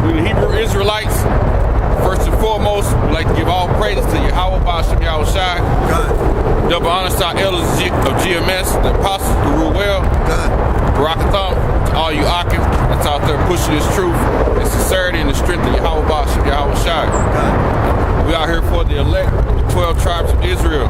We the Hebrew Israelites. First and foremost, we'd like to give all praises to Yahweh, Ba'ashem Yahweh Shai. God. Double honors to our elders of GMS, the apostles who rule well. God. Barakatham to all you Akim that's out there pushing this truth and sincerity and the strength of Yahweh, Ba'ashem Yahweh Shai. God. We out here for the elect of the 12 tribes of Israel.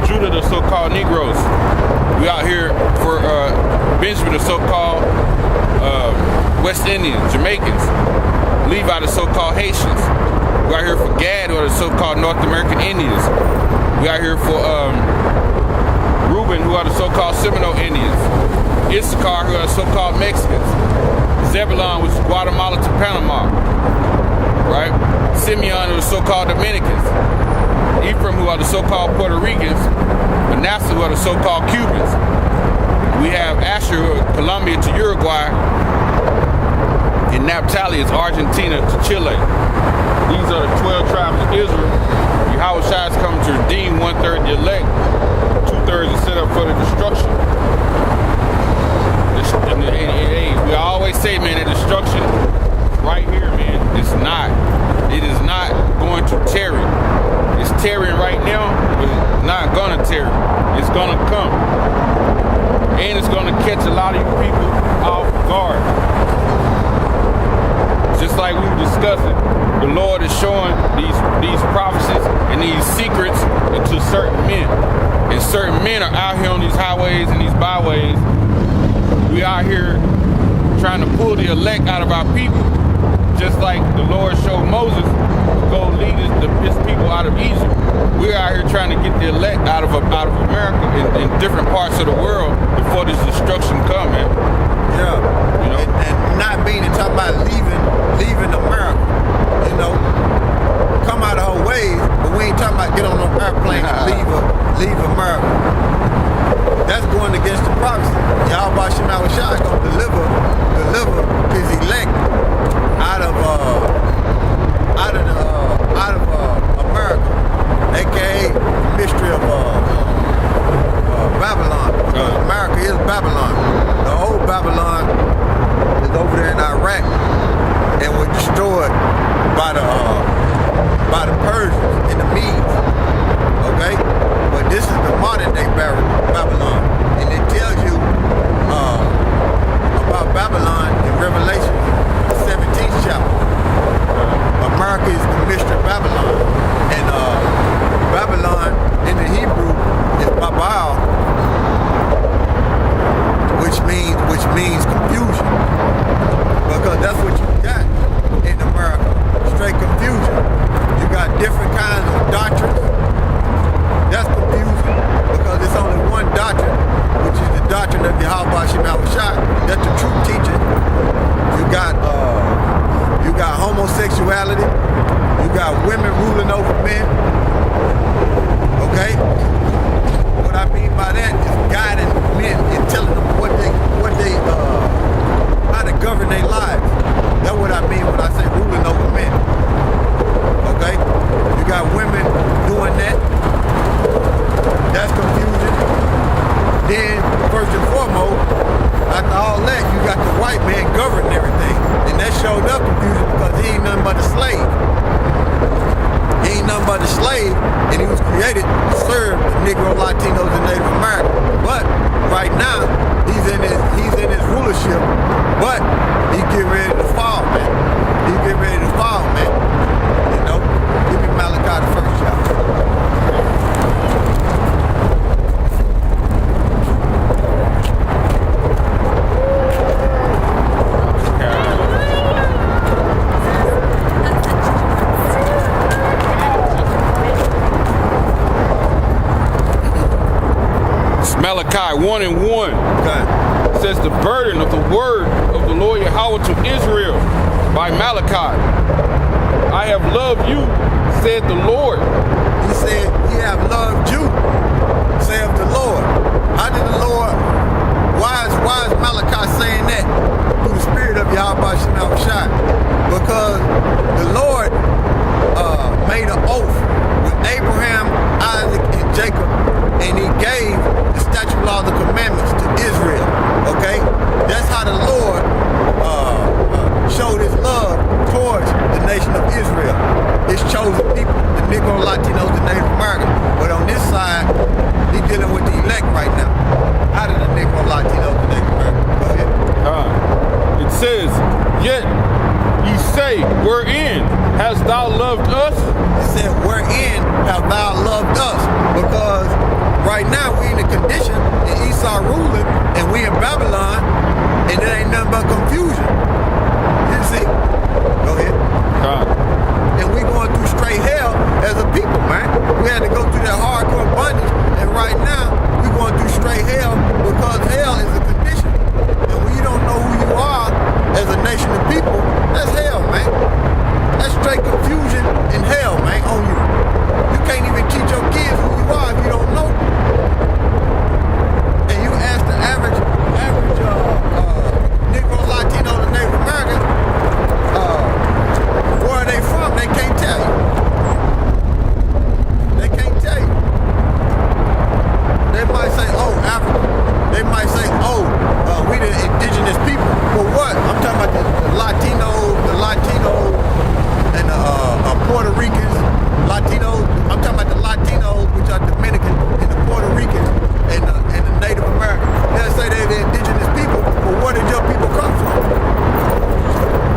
Judah, the so-called Negroes. We out here for Benjamin, the so-called West Indians, Jamaicans. Levi, the so-called Haitians. We out here for Gad, or the so-called North American Indians. We out here for Reuben, who are the so-called Seminole Indians. Issachar, who are the so-called Mexicans. Zebulon, which is Guatemala to Panama. Right? Simeon, who are the so-called Dominicans. Ephraim, who are the so-called Puerto Ricans. Manasseh, who are the so-called Cubans. We have Asher, who are Colombia to Uruguay. And Naphtali is Argentina to Chile. These are the 12 tribes of Israel. Yahweh Shai is coming to redeem 1/3 the elect. 2/3 is set up for the destruction. We always say, man, the destruction right here, man. It is not going to tarry. It's tarrying right now, but it's not gonna tarry. It's gonna come. And it's gonna catch a lot of you people off guard. Just like we were discussing, the Lord is showing these prophecies and these secrets into certain men. And certain men are out here on these highways and these byways. We out here trying to pull the elect out of our people. Just like the Lord showed Moses to go lead his people out of Egypt. We're out here trying to get the elect out of America in different parts of the world before this destruction comes, man. Yeah. You know? And not being and talking about leaving America. You know, come out of her ways, but we ain't talking about get on an airplane and leave America. That's going against the prophecy. Yahweh Ba'ashem Yahweh Shai is going to deliver his elect out of America, aka the mystery of Babylon. Because America is Babylon. The old Babylon is over there in Iraq and was destroyed by the Persians and the Medes. Okay, but this is the modern day Babylon, and it tells you about Babylon in Revelation 17th chapter. America is the mystery Babylon, and Babylon in the Hebrew is Babel, which means confusion, because that's what you got in America, straight confusion. You got different kinds of doctrines. That's confusing, because it's only one doctrine, which is the doctrine of Yahweh Ba'ashem Yahweh Shai. That's the true teaching. You got homosexuality. You got women ruling over men. Okay? What I mean by that is guiding men and telling them how to govern their lives. That's what I mean when I say ruling over men. Okay? You got women doing that. That's confusing. Then, first and foremost, after all that, you got the white man governing everything. And that showed up confusing because he ain't nothing but a slave. He ain't nothing but a slave, and he was created to serve the Negro, Latinos, and Native Americans. But right now, he's in his rulership, but he get ready to fall, man. He get ready to fall, man. You know? Give me Malachi the first chapter. Malachi 1:1 Okay. says the burden of the word of the Lord Yahweh to Israel by Malachi. I have loved you, said the Lord. He said, he have loved you, saith the Lord. How did the Lord, why is Malachi saying that? Through the spirit of Yahweh Ba'ashem Yahweh Shai. Because the Lord made an oath with Abraham, Isaac, and Jacob, and he gave the statute, law, the commandments to Israel. Okay? That's how the Lord showed his love toward say, wherein hast thou loved us? He said, wherein have thou loved us? Because right now we in a condition in Esau ruling and we in Babylon and it ain't nothing but confusion. You see? Go ahead. And we going through straight hell as a people, man. We had to go through that hardcore bondage and right now we going through straight hell because hell is a condition. And when you don't know who you are as a nation of people, that's hell, man. That's straight confusion and hell, man, on you. You can't even teach your kids who you are if you don't know. And you ask the average Negro, Latino, and Native American, where are they from? They can't tell you. They can't tell you. They might say, oh, Africa. They might say, oh, we the indigenous people. But what? I'm talking about the Latinos, and the Puerto Ricans, Latinos. I'm talking about the Latinos, which are Dominican, and the Puerto Ricans, and the Native Americans. They'll say they're the indigenous people, but where did your people come from?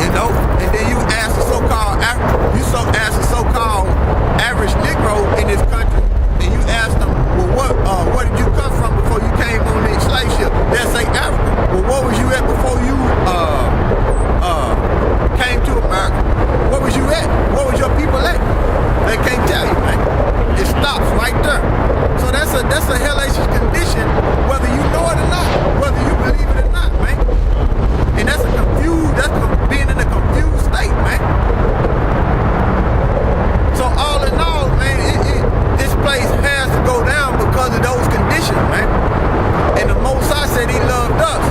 You know? And then you ask the so-called average Negro in this country, and you ask them, well, where did you come from before you came on the slave ship? They'll say Africa. Well, where was you at before you came to America? Where was you at? Where was your people at? They can't tell you, man. It stops right there. So that's a hellacious condition, whether you know it or not, whether you believe it or not, man. And that's being in a confused state, man. So all in all, man, this place has to go down because of those conditions, man. And the Most High said he loved us,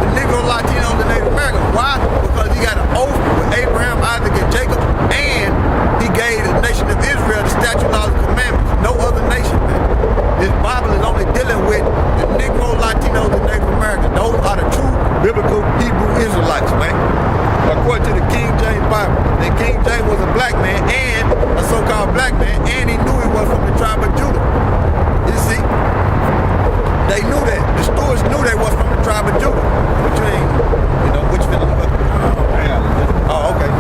the Negro, Latino, the Native American. Why? Because he got an oath with Abraham, Isaac, and Jacob, and he gave the nation of Israel the statute, laws, and commandments. No other nation, man. This Bible is only dealing with the Negro, Latinos, and Native Americans. Those are the true biblical Hebrew Israelites, man. According to the King James Bible. And King James was a black man and a so-called black man, and he knew he was from the tribe of Judah. You see? They knew that. The stewards knew they was from the tribe of Judah. Which oh, okay.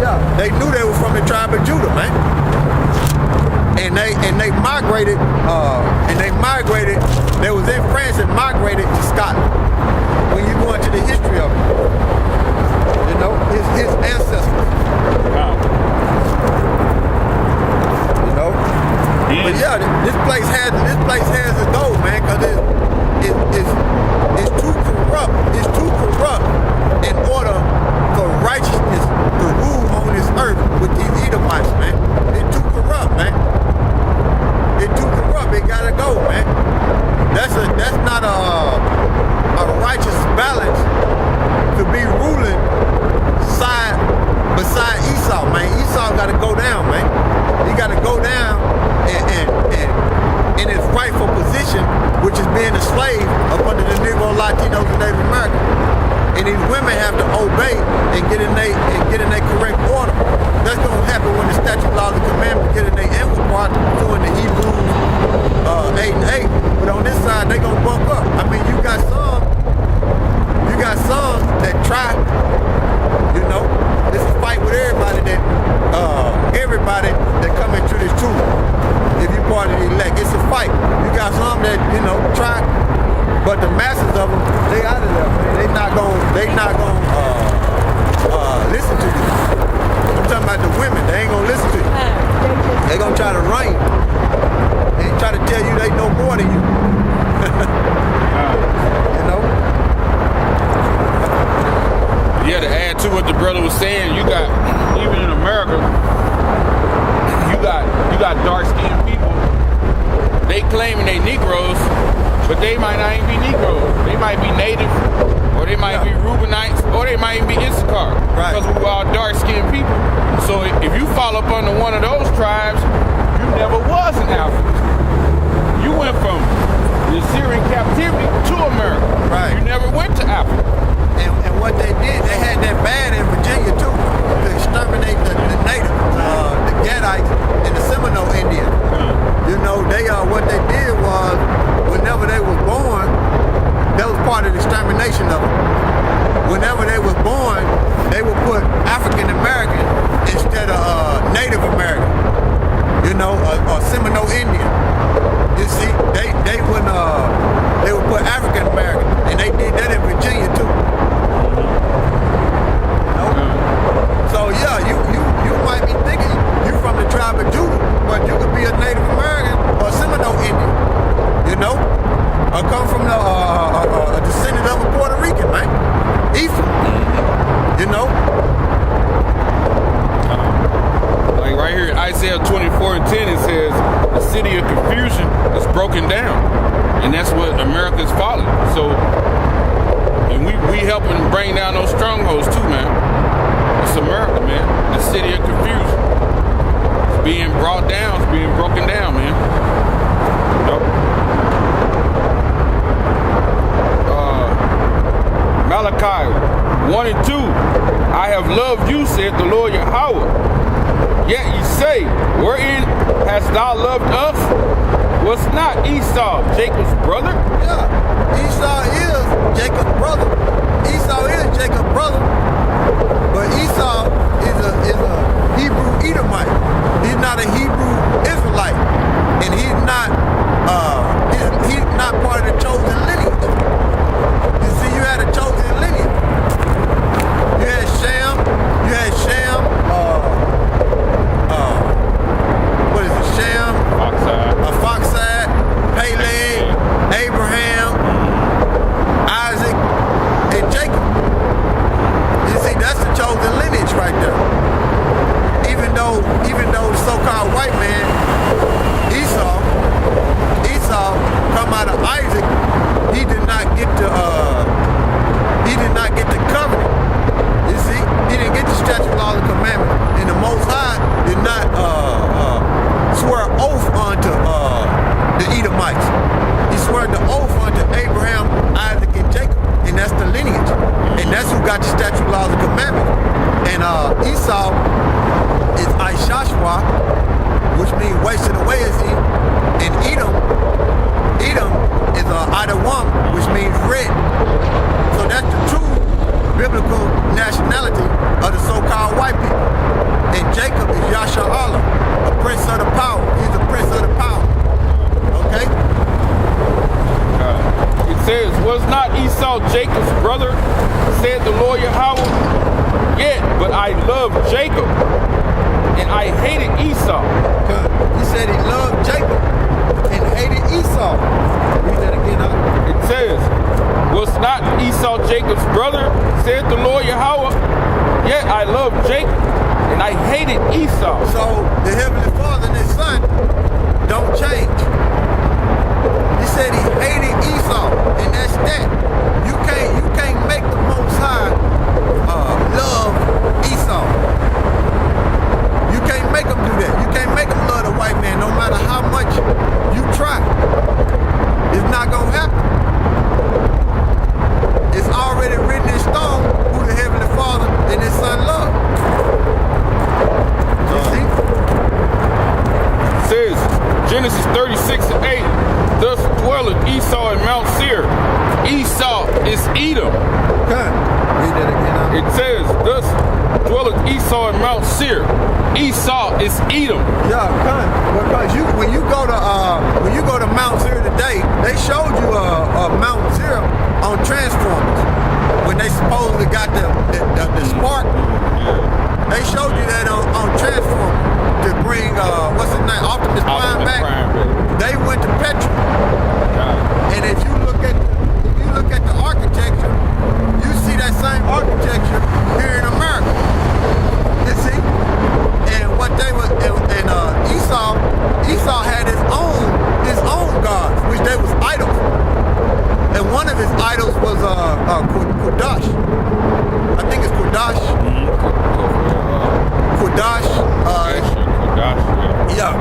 Yeah. They knew they were from the tribe of Judah, man. And they migrated, they was in France and migrated to Scotland. When you go into the history of it, you know, his ancestors. Wow. You know? Yeah. But yeah, this place has to go, man, because it's too corrupt. It's too corrupt in order for righteousness to rule on this earth with these Edomites, man. It's too corrupt, man. It's too corrupt. It gotta go, man. That's not a righteous balance to be ruling beside Esau, man. Esau gotta go down, man. He gotta go down and in his rightful position, which is being a slave up under the Negro, Latinos, and Native Americans. And these women have to obey and get in their correct order. That's gonna happen when the statute, laws, and commandments get in their inward part, doing the Hebrews 8 and 8. But on this side, they gonna bump up. I mean, you got some that try. You know, it's a fight with everybody that come into this truth. If you part of the elect, it's a fight. You got some that, you know, try, but the masses of them, they out of there, man. They not gonna listen to you. I'm talking about the women. They ain't gonna listen to you. They gonna try to run you. They try to tell you they know more than you. You know? Yeah, to add to what the brother was saying, you got, even in America, you got dark-skinned people. They claiming they Negroes, but they might not even be Negroes. They might be Native, or they might be Reubenites, or they might even be Issachar. Right. Because we're all dark-skinned people. So if you fall up under one of those tribes, you never was an African. You went from the Syrian captivity to America. Right. You never went to Africa. And what they did, they had that bad in Virginia too, to exterminate the natives, the Gadites and the Seminole Indians. You know, what they did was, whenever they was born, that was part of the extermination of them. Whenever they was born, they would put African Americans Isaiah 24:10, it says, the city of confusion is broken down. And that's what America's following. So, and we helping bring down those strongholds too, man. It's America, man. The city of confusion. It's being brought down, it's being broken down, man. Malachi 1 and 2. I have loved you, said the Lord Yahweh. Yet ye say, wherein hast thou loved us? Was not Esau Jacob's brother? Yeah, Esau is Jacob's brother. Esau is Jacob's brother. But Esau is a Hebrew Edomite. He's not a Hebrew Israelite. And he's not part of the chosen lineage. You see, you had a chosen lineage. You had Shem, what is it, Shem? Foxside, Peleg, Abraham, Isaac, and Jacob. You see, that's the chosen lineage right there. Even though the so-called white man, Esau come out of Isaac, he did not get the covenant. You see, he didn't get the statute, law, and commandment, and the Most High did not swear oath unto the Edomites. He swore the oath unto Abraham, Isaac, and Jacob, and that's the lineage, and that's who got the statute, laws, and commandments. And Esau is Ishashwa, which means wasted away is he, and Edom is Idawam, which means red. So that's the true biblical nationality of the so-called white people. And Jacob is Yasharallah, a prince of the power. He's a prince of the power. Okay? It says, was not Esau Jacob's brother, said the Lord Yahweh? Yet, but I loved Jacob, and I hated Esau. He said he loved Jacob and hated Esau. Read that again, huh? It says, was not Esau Jacob's brother, said the Lord Yahweh? Yet I loved Jacob, and I hated Esau. So the Heavenly Father and His Son don't change. He said he hated Esau, and that's that. You can't make the Most High love Esau. You can't make him do that. You can't make him love the white man, no matter how much you try. It's not gonna happen. It's already written in stone who the Heavenly Father and His Son love. You see? It says, Genesis 36:8, thus dwelleth Esau in Mount Seir. Esau is Edom. Okay. Read that again. It says, thus dwelleth Esau in Mount Seir. Esau is Edom. Yeah, because when you go to Mount Seir today, they showed you Mount Seir on Transformers when they supposedly got the spark. They showed you that on Transformers to bring what's his name, Optimus Prime back. They went to Petra, and if you look at the architecture, you see that same architecture here in America. You see, and what they was, and Esau had his own gods, which they was idols, and one of his idols was Qudash. I think it's Qudash. Qudash. Yeah.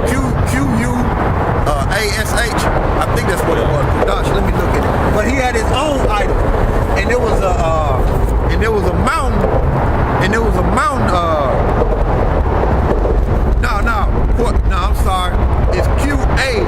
Qudash. I think that's what it was. Qudash. Let me look at it. But he had his own idol, and there was a mountain, and there was a mountain. No, I'm sorry. It's QA.